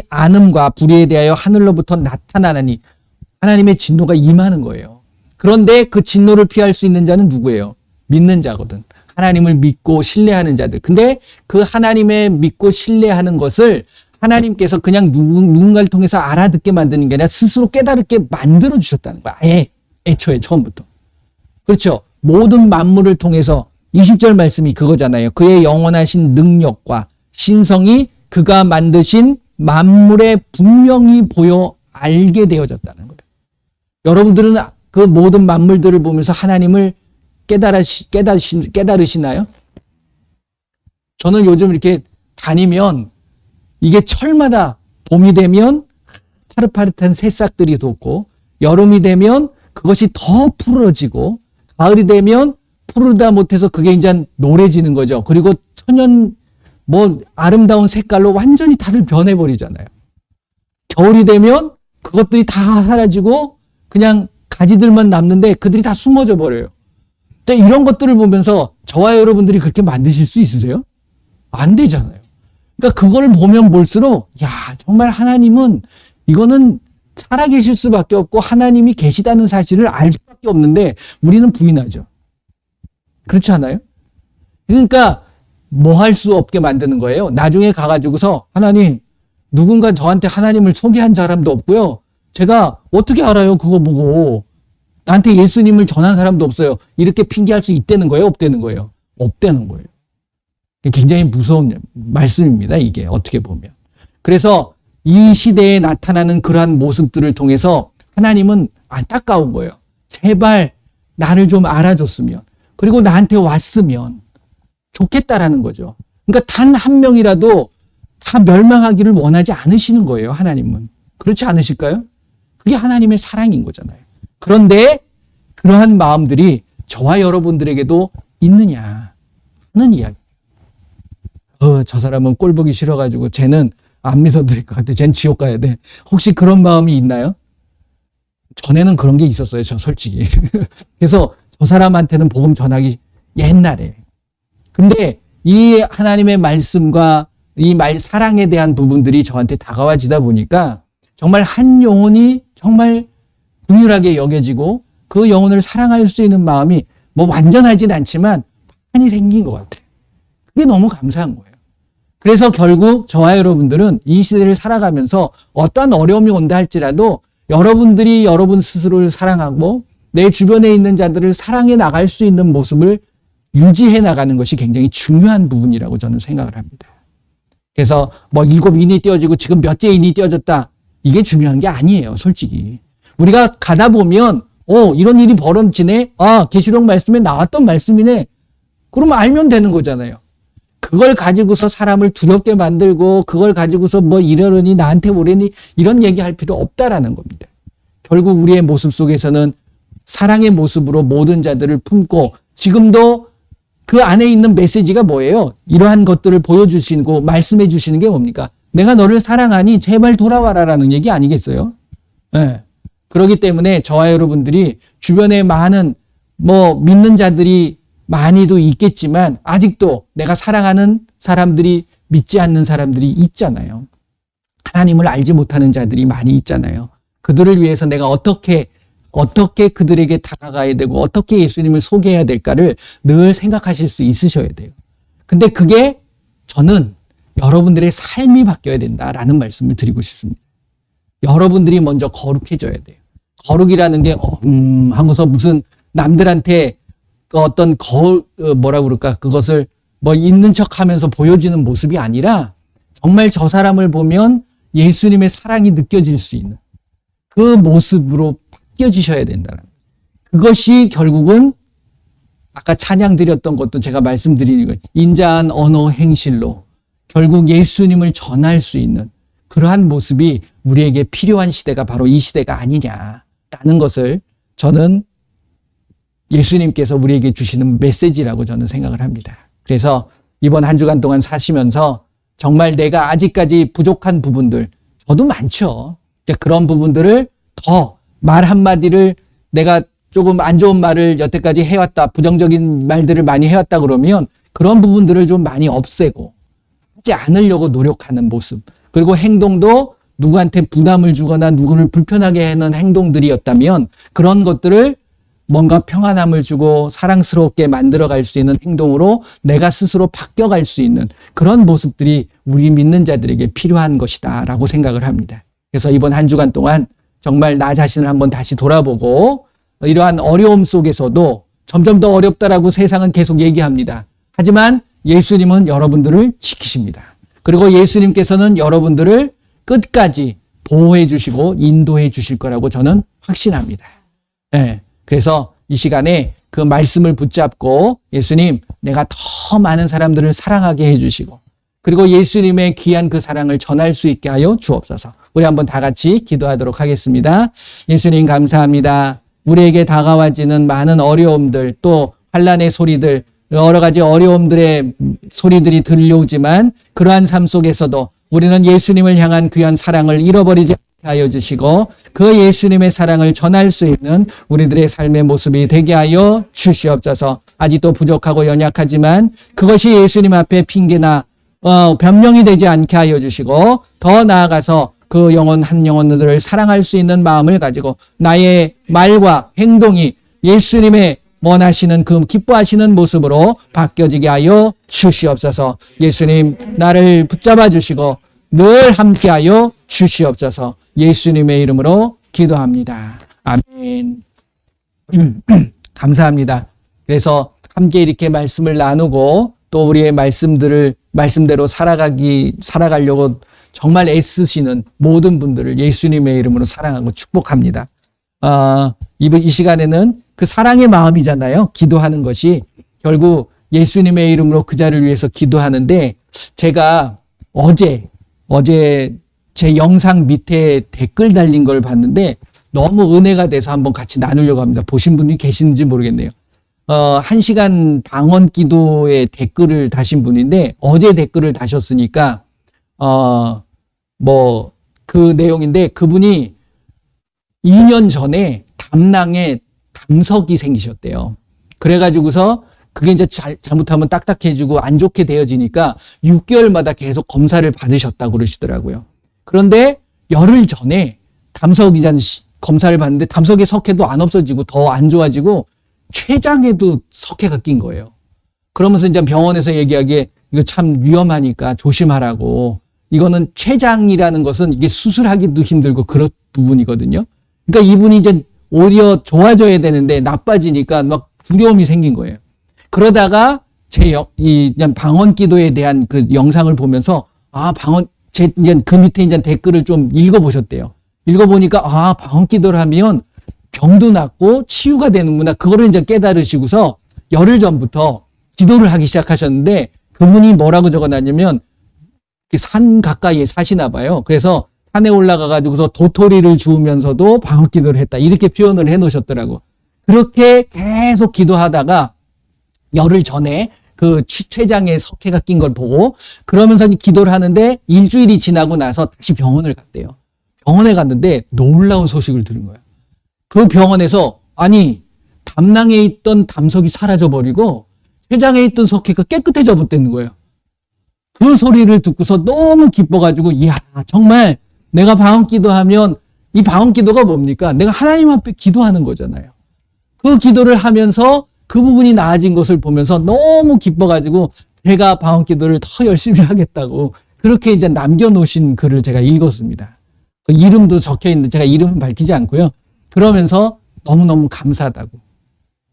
A: 않음과 불의에 대하여 하늘로부터 나타나나니 하나님의 진노가 임하는 거예요. 그런데 그 진노를 피할 수 있는 자는 누구예요? 믿는 자거든. 하나님을 믿고 신뢰하는 자들. 근데 그 하나님의 믿고 신뢰하는 것을 하나님께서 그냥 누군가를 통해서 알아듣게 만드는 게 아니라 스스로 깨달게 만들어 주셨다는 거야. 아예 애초에 처음부터. 그렇죠. 모든 만물을 통해서 20절 말씀이 그거잖아요. 그의 영원하신 능력과 신성이 그가 만드신 만물에 분명히 보여 알게 되어졌다는 거예요. 여러분들은 그 모든 만물들을 보면서 하나님을 깨달으시나요? 저는 요즘 이렇게 다니면 이게 철마다 봄이 되면 파릇파릇한 새싹들이 돋고 여름이 되면 그것이 더 푸르러지고 가을이 되면 푸르다 못해서 그게 이제 노래지는 거죠. 그리고 천연 아름다운 색깔로 완전히 다들 변해버리잖아요. 겨울이 되면 그것들이 다 사라지고 그냥 가지들만 남는데 그들이 다 숨어져 버려요. 근데 이런 것들을 보면서 저와 여러분들이 그렇게 만드실 수 있으세요? 안 되잖아요. 그러니까 그걸 보면 볼수록 정말 하나님은 이거는 살아계실 수밖에 없고 하나님이 계시다는 사실을 알 수밖에 없는데 우리는 부인하죠. 그렇지 않아요? 그러니까 뭐 할 수 없게 만드는 거예요. 나중에 가가지고서 하나님, 누군가 저한테 하나님을 소개한 사람도 없고요. 제가 어떻게 알아요? 그거 보고. 나한테 예수님을 전한 사람도 없어요. 이렇게 핑계할 수 있다는 거예요? 없다는 거예요? 없다는 거예요. 굉장히 무서운 말씀입니다. 이게 어떻게 보면. 그래서 이 시대에 나타나는 그러한 모습들을 통해서 하나님은 안타까운 거예요. 제발 나를 좀 알아줬으면, 그리고 나한테 왔으면 좋겠다라는 거죠. 그러니까 단 한 명이라도 다 멸망하기를 원하지 않으시는 거예요. 하나님은. 그렇지 않으실까요? 그게 하나님의 사랑인 거잖아요. 그런데 그러한 마음들이 저와 여러분들에게도 있느냐 하는 이야기. 저 사람은 꼴 보기 싫어가지고 쟤는 안 믿어도 될 것 같아. 쟤는 지옥 가야 돼. 혹시 그런 마음이 있나요? 전에는 그런 게 있었어요. 저 솔직히. 그래서 저 사람한테는 복음 전하기 옛날에. 근데 이 하나님의 말씀과 이 사랑에 대한 부분들이 저한테 다가와지다 보니까 정말 한 영혼이 정말 긍휼하게 여겨지고 그 영혼을 사랑할 수 있는 마음이 완전하진 않지만 많이 생긴 것 같아요. 그게 너무 감사한 거예요. 그래서 결국 저와 여러분들은 이 시대를 살아가면서 어떠한 어려움이 온다 할지라도 여러분들이 여러분 스스로를 사랑하고 내 주변에 있는 자들을 사랑해 나갈 수 있는 모습을 유지해 나가는 것이 굉장히 중요한 부분이라고 저는 생각을 합니다. 그래서 7인이 띄어지고 지금 몇째 인이 띄어졌다. 이게 중요한 게 아니에요, 솔직히. 우리가 가다 보면 이런 일이 벌어지네. 계시록 말씀에 나왔던 말씀이네. 그러면 알면 되는 거잖아요. 그걸 가지고서 사람을 두렵게 만들고 그걸 가지고서 이러려니 나한테 오려니 이런 얘기할 필요 없다라는 겁니다. 결국 우리의 모습 속에서는 사랑의 모습으로 모든 자들을 품고 지금도 그 안에 있는 메시지가 뭐예요? 이러한 것들을 보여주시고 말씀해 주시는 게 뭡니까? 내가 너를 사랑하니 제발 돌아와라라는 얘기 아니겠어요? 네. 그렇기 때문에 저와 여러분들이 주변에 많은 믿는 자들이 많이도 있겠지만 아직도 내가 사랑하는 사람들이 믿지 않는 사람들이 있잖아요. 하나님을 알지 못하는 자들이 많이 있잖아요. 그들을 위해서 내가 어떻게 그들에게 다가가야 되고 어떻게 예수님을 소개해야 될까를 늘 생각하실 수 있으셔야 돼요. 근데 그게 저는 여러분들의 삶이 바뀌어야 된다라는 말씀을 드리고 싶습니다. 여러분들이 먼저 거룩해져야 돼요. 거룩이라는 게 하고서 무슨 남들한테 어떤 그것을 있는 척하면서 보여지는 모습이 아니라 정말 저 사람을 보면 예수님의 사랑이 느껴질 수 있는 그 모습으로 바뀌어지셔야 된다는 거예요. 그것이 결국은 아까 찬양 드렸던 것도 제가 말씀드리는 거예요. 인자한 언어 행실로 결국 예수님을 전할 수 있는 그러한 모습이 우리에게 필요한 시대가 바로 이 시대가 아니냐라는 것을 저는 예수님께서 우리에게 주시는 메시지라고 저는 생각을 합니다. 그래서 이번 한 주간 동안 사시면서 정말 내가 아직까지 부족한 부분들, 저도 많죠. 그런 부분들을 더 말 한마디를 내가 조금 안 좋은 말을 여태까지 해왔다, 부정적인 말들을 많이 해왔다 그러면 그런 부분들을 좀 많이 없애고 하지 않으려고 노력하는 모습. 그리고 행동도 누구한테 부담을 주거나 누구를 불편하게 하는 행동들이었다면 그런 것들을 뭔가 평안함을 주고 사랑스럽게 만들어갈 수 있는 행동으로 내가 스스로 바뀌어갈 수 있는 그런 모습들이 우리 믿는 자들에게 필요한 것이다 라고 생각을 합니다. 그래서 이번 한 주간 동안 정말 나 자신을 한번 다시 돌아보고 이러한 어려움 속에서도 점점 더 어렵다라고 세상은 계속 얘기합니다. 하지만 예수님은 여러분들을 지키십니다. 그리고 예수님께서는 여러분들을 끝까지 보호해 주시고 인도해 주실 거라고 저는 확신합니다. 네. 그래서 이 시간에 그 말씀을 붙잡고 예수님, 내가 더 많은 사람들을 사랑하게 해주시고 그리고 예수님의 귀한 그 사랑을 전할 수 있게 하여 주옵소서. 우리 한번 다 같이 기도하도록 하겠습니다. 예수님 감사합니다. 우리에게 다가와지는 많은 어려움들 또 환난의 소리들 여러 가지 어려움들의 소리들이 들려오지만 그러한 삶 속에서도 우리는 예수님을 향한 귀한 사랑을 잃어버리지 않게 하여 주시고 그 예수님의 사랑을 전할 수 있는 우리들의 삶의 모습이 되게 하여 주시옵소서. 아직도 부족하고 연약하지만 그것이 예수님 앞에 핑계나 변명이 되지 않게 하여 주시고 더 나아가서 그 영혼 한 영혼들을 사랑할 수 있는 마음을 가지고 나의 말과 행동이 예수님의 원하시는 그 기뻐하시는 모습으로 바뀌어지게 하여 주시옵소서. 예수님 나를 붙잡아 주시고 늘 함께하여 주시옵소서. 예수님의 이름으로 기도합니다. 아멘. 감사합니다. 그래서 함께 이렇게 말씀을 나누고 또 우리의 말씀대로 살아가려고 정말 애쓰시는 모든 분들을 예수님의 이름으로 사랑하고 축복합니다. 이 시간에는 그 사랑의 마음이잖아요. 기도하는 것이 결국 예수님의 이름으로 그 자를 위해서 기도하는데 제가 어제 제 영상 밑에 댓글 달린 걸 봤는데 너무 은혜가 돼서 한번 같이 나누려고 합니다. 보신 분이 계시는지 모르겠네요. 1시간 방언 기도에 댓글을 다신 분인데 어제 댓글을 다셨으니까 그 내용인데 그분이 2년 전에 담낭에 담석이 생기셨대요. 그래가지고서 그게 이제 잘못하면 딱딱해지고 안 좋게 되어지니까 6개월마다 계속 검사를 받으셨다고 그러시더라고요. 그런데 열흘 전에 담석이 검사를 받는데 담석의 석회도 안 없어지고 더 안 좋아지고 췌장에도 석회가 낀 거예요. 그러면서 이제 병원에서 얘기하기에 이거 참 위험하니까 조심하라고. 이거는 췌장이라는 것은 이게 수술하기도 힘들고 그런 부분이거든요. 그러니까 이분이 이제 오히려 좋아져야 되는데 나빠지니까 막 두려움이 생긴 거예요. 그러다가 그냥 방언 기도에 대한 그 영상을 보면서 이제 그 밑에 이제 댓글을 좀 읽어보셨대요. 읽어보니까 방언 기도를 하면 병도 낫고 치유가 되는구나. 그거를 이제 깨달으시고서 열흘 전부터 기도를 하기 시작하셨는데 그분이 뭐라고 적어놨냐면 산 가까이에 사시나 봐요. 그래서 산에 올라가가지고서 도토리를 주우면서도 방언 기도를 했다. 이렇게 표현을 해 놓으셨더라고. 그렇게 계속 기도하다가 열흘 전에 그 췌장에 석회가 낀 걸 보고 그러면서 기도를 하는데 일주일이 지나고 나서 다시 병원을 갔대요. 병원에 갔는데 놀라운 소식을 들은 거예요. 그 병원에서 아니 담낭에 있던 담석이 사라져버리고 췌장에 있던 석회가 깨끗해져 버렸다는 거예요. 그 소리를 듣고서 너무 기뻐가지고 이야 정말 내가 방언 기도하면 이 방언 기도가 뭡니까? 내가 하나님 앞에 기도하는 거잖아요. 그 기도를 하면서 그 부분이 나아진 것을 보면서 너무 기뻐가지고 제가 방언 기도를 더 열심히 하겠다고 그렇게 이제 남겨놓으신 글을 제가 읽었습니다. 그 이름도 적혀 있는데 제가 이름은 밝히지 않고요. 그러면서 너무너무 감사하다고.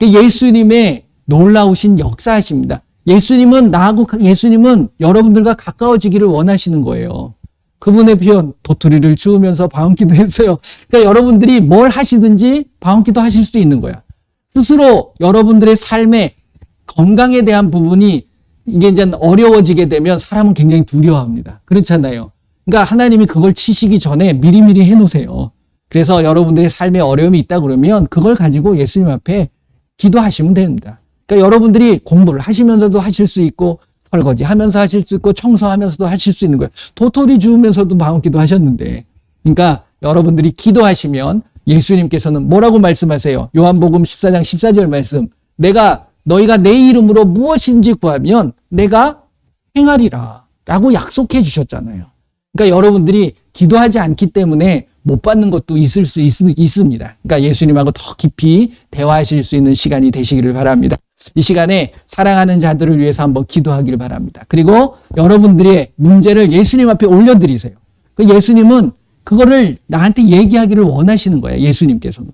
A: 예수님의 놀라우신 역사하십니다. 예수님은 여러분들과 가까워지기를 원하시는 거예요. 그분의 표현, 도토리를 주우면서 방언기도 했어요. 그러니까 여러분들이 뭘 하시든지 방언기도 하실 수 있는 거야. 스스로 여러분들의 삶의 건강에 대한 부분이 이게 이제 어려워지게 되면 사람은 굉장히 두려워합니다. 그렇잖아요. 그러니까 하나님이 그걸 치시기 전에 미리미리 해놓으세요. 그래서 여러분들의 삶에 어려움이 있다 그러면 그걸 가지고 예수님 앞에 기도하시면 됩니다. 그러니까 여러분들이 공부를 하시면서도 하실 수 있고 설거지 하면서 하실 수 있고 청소하면서도 하실 수 있는 거예요. 도토리 주우면서도 방언기도 하셨는데 그러니까 여러분들이 기도하시면 예수님께서는 뭐라고 말씀하세요? 요한복음 14장 14절 말씀 너희가 내 이름으로 무엇인지 구하면 내가 행하리라 라고 약속해 주셨잖아요. 그러니까 여러분들이 기도하지 않기 때문에 못 받는 것도 있을 수 있습니다. 그러니까 예수님하고 더 깊이 대화하실 수 있는 시간이 되시기를 바랍니다. 이 시간에 사랑하는 자들을 위해서 한번 기도하기를 바랍니다. 그리고 여러분들의 문제를 예수님 앞에 올려드리세요. 예수님은 그거를 나한테 얘기하기를 원하시는 거예요. 예수님께서는.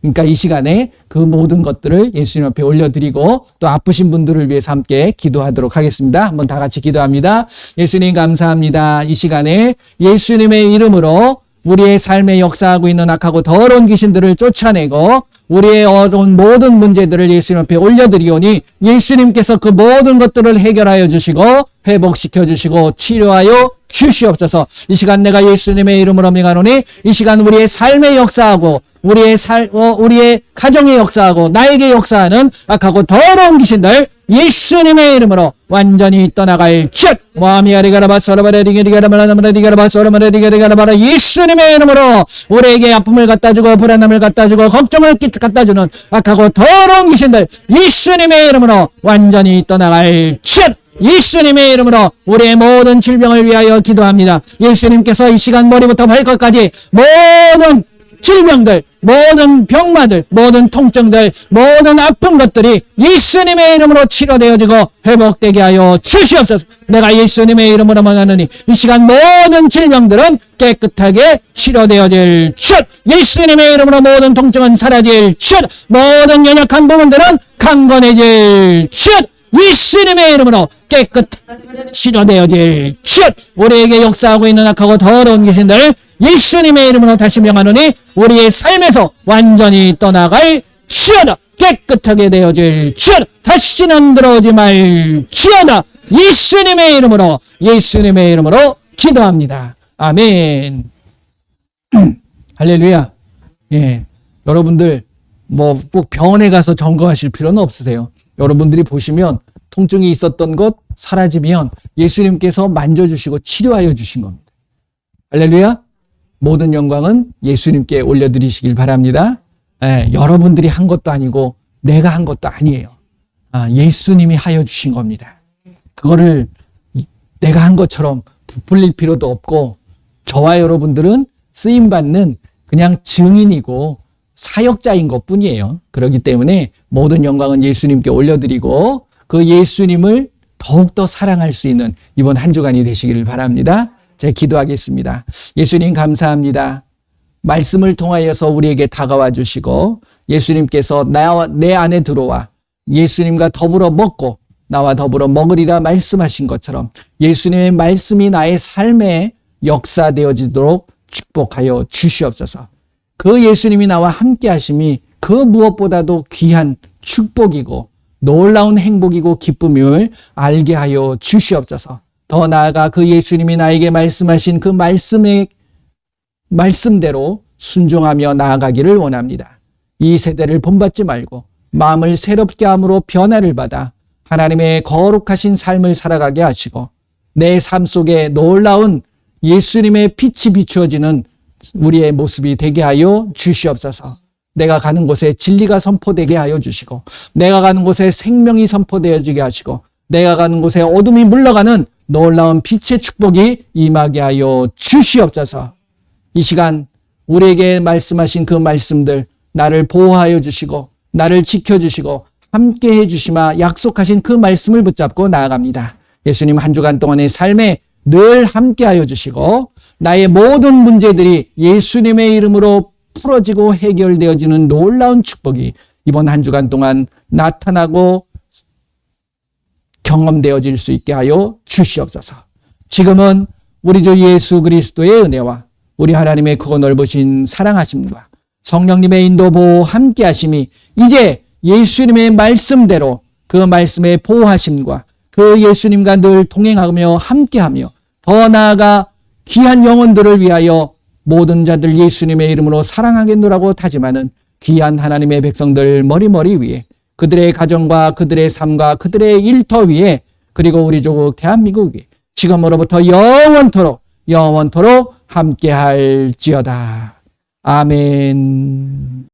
A: 그러니까 이 시간에 그 모든 것들을 예수님 앞에 올려드리고 또 아프신 분들을 위해서 함께 기도하도록 하겠습니다. 한번 다 같이 기도합니다. 예수님 감사합니다. 이 시간에 예수님의 이름으로 우리의 삶에 역사하고 있는 악하고 더러운 귀신들을 쫓아내고 우리의 어려운 모든 문제들을 예수님 앞에 올려드리오니 예수님께서 그 모든 것들을 해결하여 주시고 회복시켜 주시고 치료하여 주시옵소서. 이 시간 내가 예수님의 이름으로 명하노니 이 시간 우리의 삶에 역사하고 우리의 가정에 역사하고 나에게 역사하는 악하고 더러운 귀신들 예수님의 이름으로 완전히 떠나갈 즉 예수님의 이름으로 우리에게 아픔을 갖다주고 불안함을 갖다주고 걱정을 갖다주는 악하고 더러운 귀신들 예수님의 이름으로 완전히 떠나갈 즉 예수님의 이름으로 우리의 모든 질병을 위하여 기도합니다. 예수님께서 이 시간 머리부터 발끝까지 모든 질병들, 모든 병마들, 모든 통증들, 모든 아픈 것들이 예수님의 이름으로 치료되어지고 회복되게 하여 주시옵소서. 내가 예수님의 이름으로 명하노니 이 시간 모든 질병들은 깨끗하게 치료되어질 것. 예수님의 이름으로 모든 통증은 사라질 것. 모든 연약한 부분들은 강건해질 것. 예수님의 이름으로 깨끗하게 치료되어질 것. 우리에게 역사하고 있는 악하고 더러운 귀신들 예수님의 이름으로 다시 명하노니 우리의 삶에서 완전히 떠나갈 치어다. 깨끗하게 되어질 치어다. 다시는 들어오지 말지어다. 예수님의 이름으로 기도합니다. 아멘. 할렐루야. 예, 여러분들 뭐 꼭 병원에 가서 점검하실 필요는 없으세요. 여러분들이 보시면 통증이 있었던 것 사라지면 예수님께서 만져주시고 치료하여 주신 겁니다. 할렐루야. 모든 영광은 예수님께 올려드리시길 바랍니다. 여러분들이 한 것도 아니고 내가 한 것도 아니에요. 예수님이 하여 주신 겁니다. 그거를 내가 한 것처럼 부풀릴 필요도 없고 저와 여러분들은 쓰임받는 그냥 증인이고 사역자인 것뿐이에요. 그렇기 때문에 모든 영광은 예수님께 올려드리고 그 예수님을 더욱더 사랑할 수 있는 이번 한 주간이 되시기를 바랍니다. 제가 기도하겠습니다. 예수님 감사합니다. 말씀을 통하여서 우리에게 다가와 주시고 예수님께서 내 안에 들어와 예수님과 더불어 먹고 나와 더불어 먹으리라 말씀하신 것처럼 예수님의 말씀이 나의 삶에 역사되어지도록 축복하여 주시옵소서. 그 예수님이 나와 함께 하심이 그 무엇보다도 귀한 축복이고 놀라운 행복이고 기쁨을 알게 하여 주시옵소서. 더 나아가 그 예수님이 나에게 말씀하신 그 말씀대로 순종하며 나아가기를 원합니다. 이 세대를 본받지 말고 마음을 새롭게 함으로 변화를 받아 하나님의 거룩하신 삶을 살아가게 하시고 내 삶 속에 놀라운 예수님의 빛이 비추어지는 우리의 모습이 되게 하여 주시옵소서. 내가 가는 곳에 진리가 선포되게 하여 주시고 내가 가는 곳에 생명이 선포되어지게 하시고 내가 가는 곳에 어둠이 물러가는 놀라운 빛의 축복이 임하게 하여 주시옵소서. 이 시간 우리에게 말씀하신 그 말씀들 나를 보호하여 주시고 나를 지켜주시고 함께 해주시마 약속하신 그 말씀을 붙잡고 나아갑니다. 예수님 한 주간 동안의 삶에 늘 함께하여 주시고 나의 모든 문제들이 예수님의 이름으로 풀어지고 해결되어지는 놀라운 축복이 이번 한 주간 동안 나타나고 경험되어질 수 있게 하여 주시옵소서. 지금은 우리 주 예수 그리스도의 은혜와 우리 하나님의 크고 넓으신 사랑하심과 성령님의 인도 보호 함께 하심이 이제 예수님의 말씀대로 그 말씀의 보호하심과 그 예수님과 늘 동행하며 함께하며 더 나아가 귀한 영혼들을 위하여 모든 자들 예수님의 이름으로 사랑하겠노라고 다짐하는 귀한 하나님의 백성들 머리머리 위에 그들의 가정과 그들의 삶과 그들의 일터 위에 그리고 우리 조국 대한민국 위에 지금으로부터 영원토록 함께할지어다. 아멘.